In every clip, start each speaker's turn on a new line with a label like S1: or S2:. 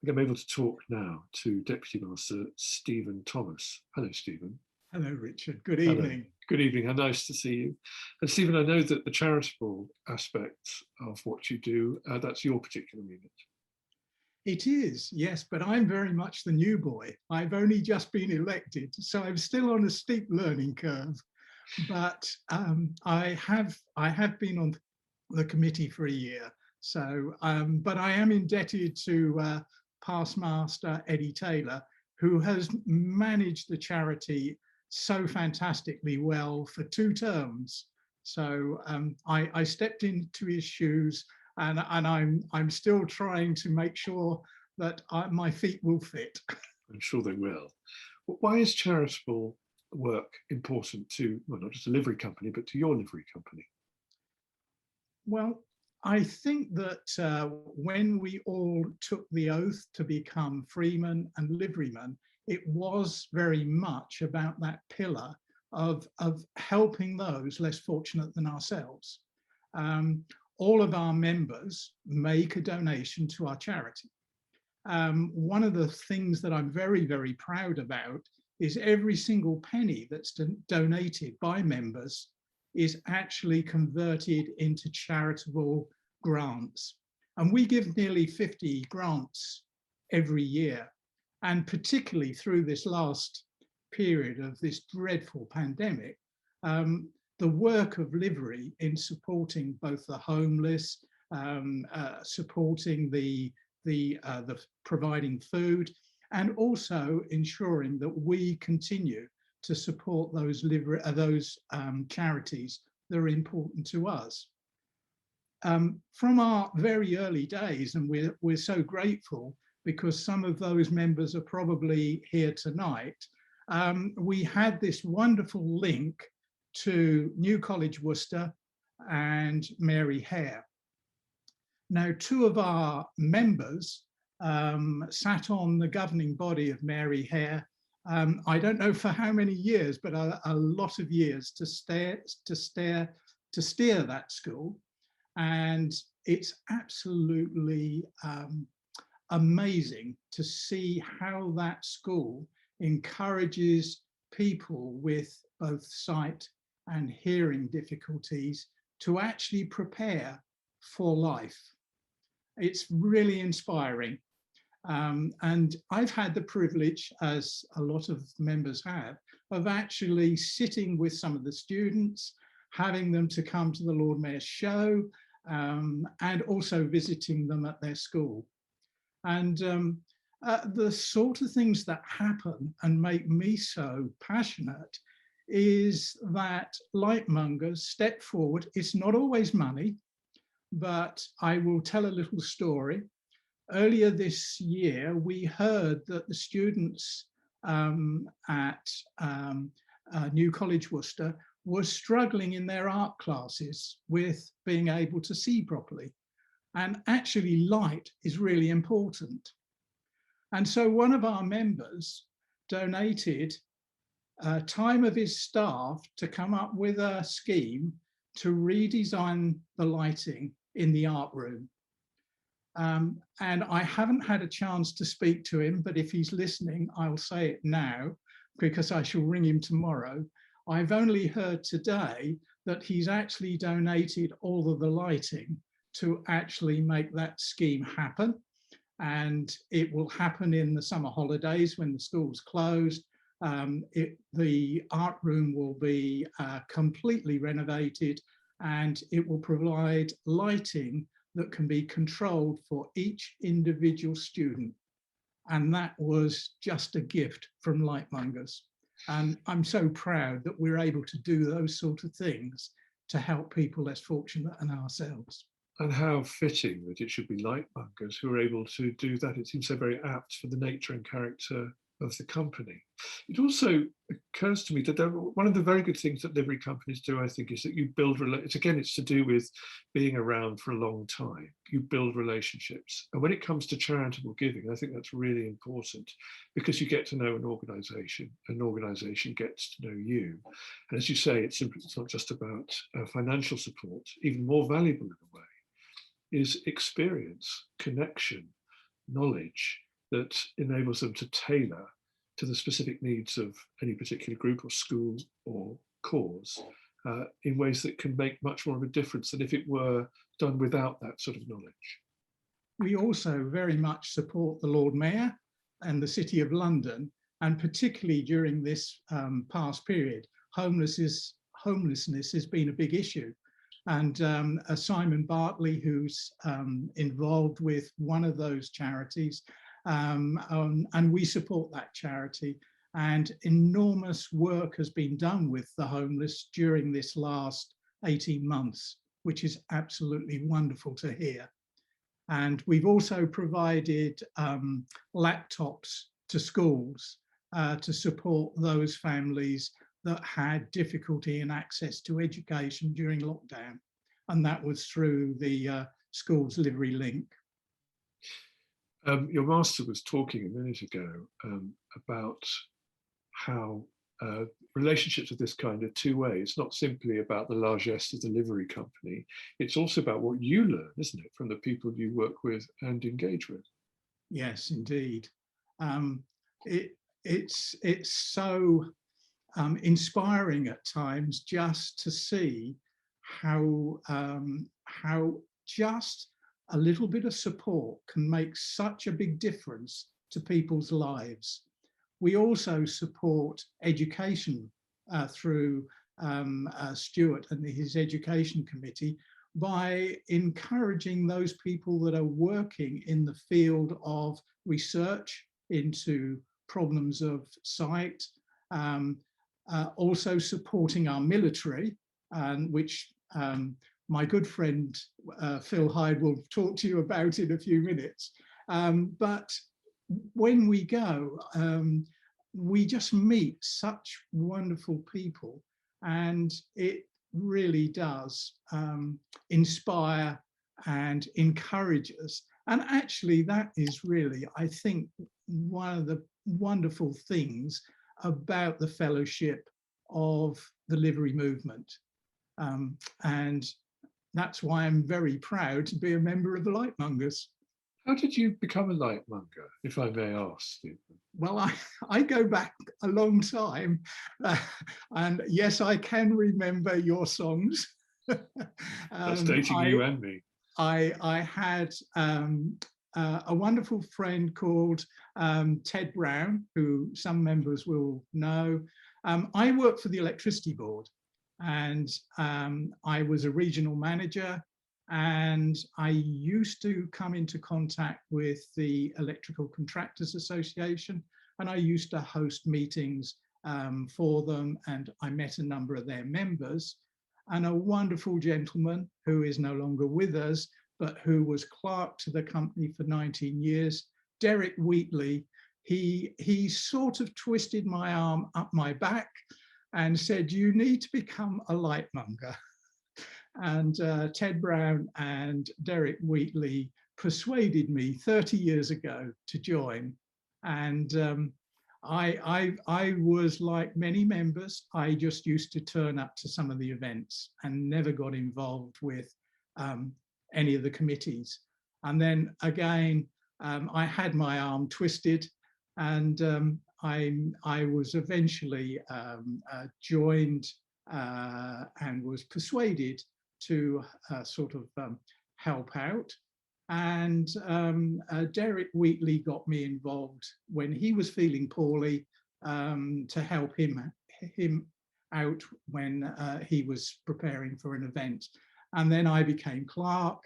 S1: I'm able to talk now to Deputy Master Stephen Thomas. Hello, Stephen.
S2: Hello, Richard. Good
S1: Hello.
S2: evening.
S1: Good evening. How nice to see you. And Stephen, I know that the charitable aspect of what you do, that's your particular remit.
S2: It is, yes, but I'm very much the new boy. I've only just been elected, so I'm still on a steep learning curve. But I have been on the committee for a year. So, but I am indebted to past master Eddie Taylor, who has managed the charity so fantastically well for 2 terms. So I stepped into his shoes, and I'm still trying to make sure that my feet will fit.
S1: I'm sure they will. Why is charitable work important to, well, not just a livery company, but to your livery company?
S2: Well, I think that when we all took the oath to become freemen and liverymen, it was very much about that pillar of helping those less fortunate than ourselves. All of our members make a donation to our charity. One of the things that I'm very, very proud about is every single penny that's donated by members is actually converted into charitable grants. And we give nearly 50 grants every year. And particularly through this last period of this dreadful pandemic, the work of livery in supporting both the homeless, supporting the providing food, and also ensuring that we continue to support those charities that are important to us. From our very early days, and we're so grateful because some of those members are probably here tonight, we had this wonderful link to New College Worcester and Mary Hare. Now, 2 of our members sat on the governing body of Mary Hare. I don't know for how many years, but a lot of years to steer that school. And it's absolutely amazing to see how that school encourages people with both sight and hearing difficulties to actually prepare for life. It's really inspiring. And I've had the privilege, as a lot of members have, of actually sitting with some of the students, having them to come to the Lord Mayor's show, and also visiting them at their school. And the sort of things that happen and make me so passionate is that lightmongers step forward. It's not always money, but I will tell a little story. Earlier this year, we heard that the students at New College Worcester were struggling in their art classes with being able to see properly. And actually, light is really important. And so one of our members donated time of his staff to come up with a scheme to redesign the lighting in the art room. And I haven't had a chance to speak to him, but if he's listening, I'll say it now because I shall ring him tomorrow. I've only heard today that he's actually donated all of the lighting to actually make that scheme happen. And it will happen in the summer holidays when the school's closed. The art room will be completely renovated, and it will provide lighting that can be controlled for each individual student. And that was just a gift from Lightmongers. And I'm so proud that we're able to do those sort of things to help people less fortunate than ourselves.
S1: And how fitting that it should be Lightmongers who are able to do that. It seems so very apt for the nature and character of the company. It also occurs to me that one of the very good things that livery companies do, I think, is that you build, it's to do with being around for a long time. You build relationships. And when it comes to charitable giving, I think that's really important because you get to know an organization gets to know you. And as you say, it's not just about financial support. Even more valuable in a way is experience, connection, knowledge, that enables them to tailor to the specific needs of any particular group or school or cause in ways that can make much more of a difference than if it were done without that sort of knowledge.
S2: We also very much support the Lord Mayor and the City of London, and particularly during this past period, homelessness has been a big issue. And Simon Bartley, who's involved with one of those charities, and we support that charity. And enormous work has been done with the homeless during this last 18 months, which is absolutely wonderful to hear. And we've also provided laptops to schools to support those families that had difficulty in access to education during lockdown. And that was through the Schools Livery Link.
S1: Your master was talking a minute ago about how relationships of this kind are two ways. It's not simply about the largesse of the livery company, it's also about what you learn, isn't it, from the people you work with and engage with.
S2: Yes, indeed. It's so inspiring at times just to see how just a little bit of support can make such a big difference to people's lives. We also support education through Stuart and his education committee by encouraging those people that are working in the field of research into problems of sight, also supporting our military, which my good friend Phil Hyde will talk to you about in a few minutes. But when we go, we just meet such wonderful people, and it really does inspire and encourage us. And actually, that is really, I think, one of the wonderful things about the fellowship of the livery movement. And that's why I'm very proud to be a member of the Lightmongers.
S1: How did you become a lightmonger, if I may ask, Stephen?
S2: Well, I go back a long time, and yes, I can remember your songs.
S1: That's dating you and me.
S2: I had a wonderful friend called Ted Brown, who some members will know. I worked for the Electricity Board, and I was a regional manager, and I used to come into contact with the Electrical Contractors Association, and I used to host meetings for them, and I met a number of their members. And a wonderful gentleman who is no longer with us, but who was clerk to the company for 19 years, Derek Wheatley, he sort of twisted my arm up my back and said, "You need to become a lightmonger." And Ted Brown and Derek Wheatley persuaded me 30 years ago to join. And I was like many members, I just used to turn up to some of the events and never got involved with any of the committees. And then again, I had my arm twisted, and I was eventually joined and was persuaded to sort of help out. And Derek Wheatley got me involved when he was feeling poorly to help him out when he was preparing for an event. And then I became clerk,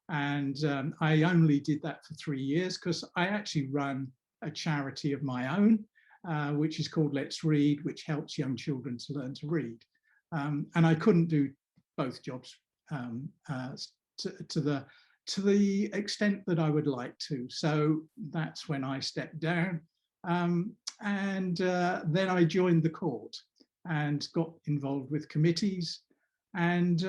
S2: and I only did that for 3 years because I actually run a charity of my own, which is called Let's Read, which helps young children to learn to read. And I couldn't do both jobs to the extent that I would like to. So that's when I stepped down. And then I joined the court and got involved with committees. And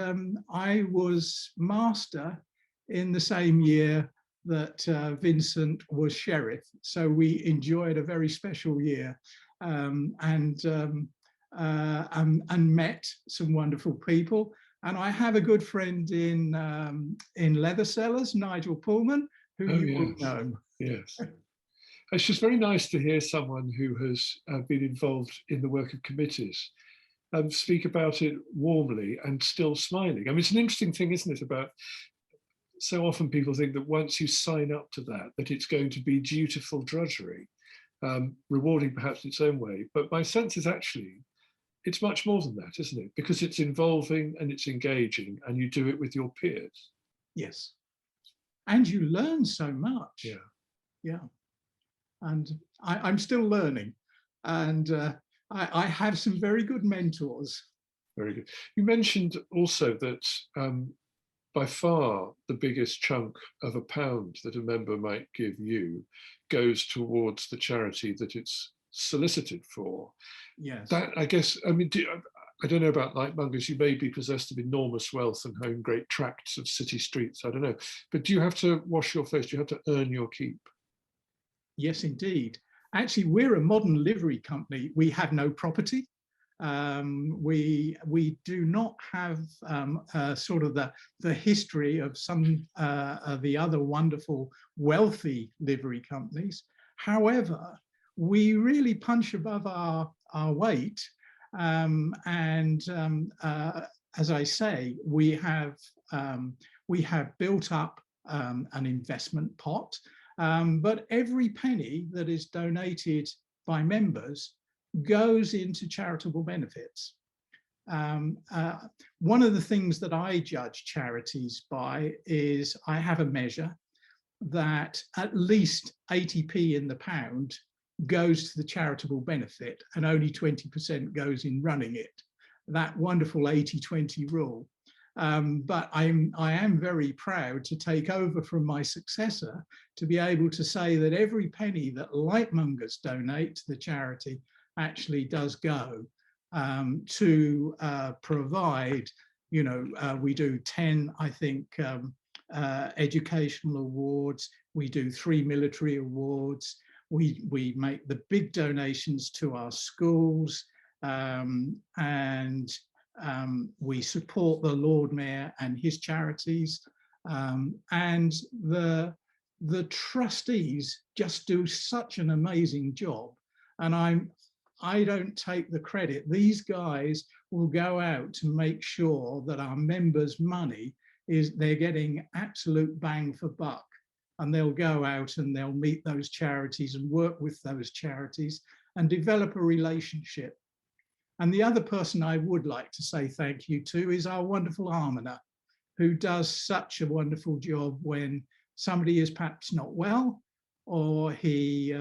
S2: I was master in the same year that Vincent was sheriff. So we enjoyed a very special year and met some wonderful people. And I have a good friend in Leather Sellers, Nigel Pullman, who you will know.
S1: Yes. It's just very nice to hear someone who has been involved in the work of committees speak about it warmly and still smiling. I mean, it's an interesting thing, isn't it, about so often people think that once you sign up to that, that it's going to be dutiful drudgery, rewarding perhaps in its own way. But my sense is actually, it's much more than that, isn't it? Because it's involving and it's engaging and you do it with your peers.
S2: Yes. And you learn so much.
S1: Yeah.
S2: Yeah. And I'm still learning. And I have some very good mentors.
S1: Very good. You mentioned also that by far the biggest chunk of £1 that a member might give you goes towards the charity that it's solicited for.
S2: Yes.
S1: That, I guess, I mean, I don't know about Lightmongers, you may be possessed of enormous wealth and own great tracts of city streets, I don't know. But do you have to wash your face? Do you have to earn your keep?
S2: Yes, indeed. Actually, we're a modern livery company. We have no property. We do not have sort of the history of some of the other wonderful wealthy livery companies. However, we really punch above our weight, as I say, we have built up an investment pot, but every penny that is donated by members goes into charitable benefits. One of the things that I judge charities by is I have a measure that at least 80p in the pound goes to the charitable benefit and only 20% goes in running it. That wonderful 80-20 rule. But I am very proud to take over from my successor to be able to say that every penny that Lightmongers donate to the charity actually does go to provide, you know, we do 10, I think, educational awards, we do 3 military awards, we make the big donations to our schools, and we support the Lord Mayor and his charities, and the trustees just do such an amazing job. And I don't take the credit. These guys will go out to make sure that our members' money they're getting absolute bang for buck. And they'll go out and they'll meet those charities and work with those charities and develop a relationship. And the other person I would like to say thank you to is our wonderful almoner, who does such a wonderful job when somebody is perhaps not well, or he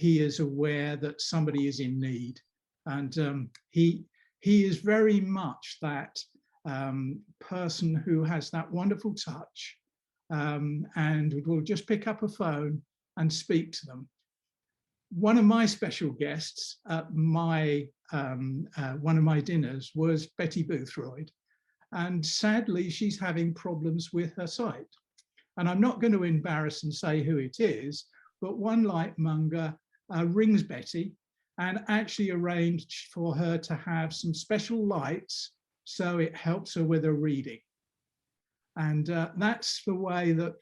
S2: is aware that somebody is in need. And he is very much that person who has that wonderful touch, and will just pick up a phone and speak to them. One of my special guests at one of my dinners was Betty Boothroyd, and sadly she's having problems with her sight. And I'm not going to embarrass and say who it is, but one Lightmonger rings Betty and actually arranged for her to have some special lights so it helps her with her reading. And that's the way that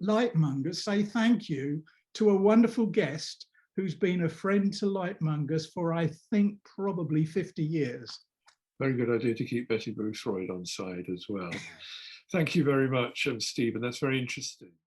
S2: Lightmongers say thank you to a wonderful guest who's been a friend to Lightmongers for, I think, probably 50 years.
S1: Very good idea to keep Betty Boothroyd on side as well. Thank you very much, Stephen. That's very interesting.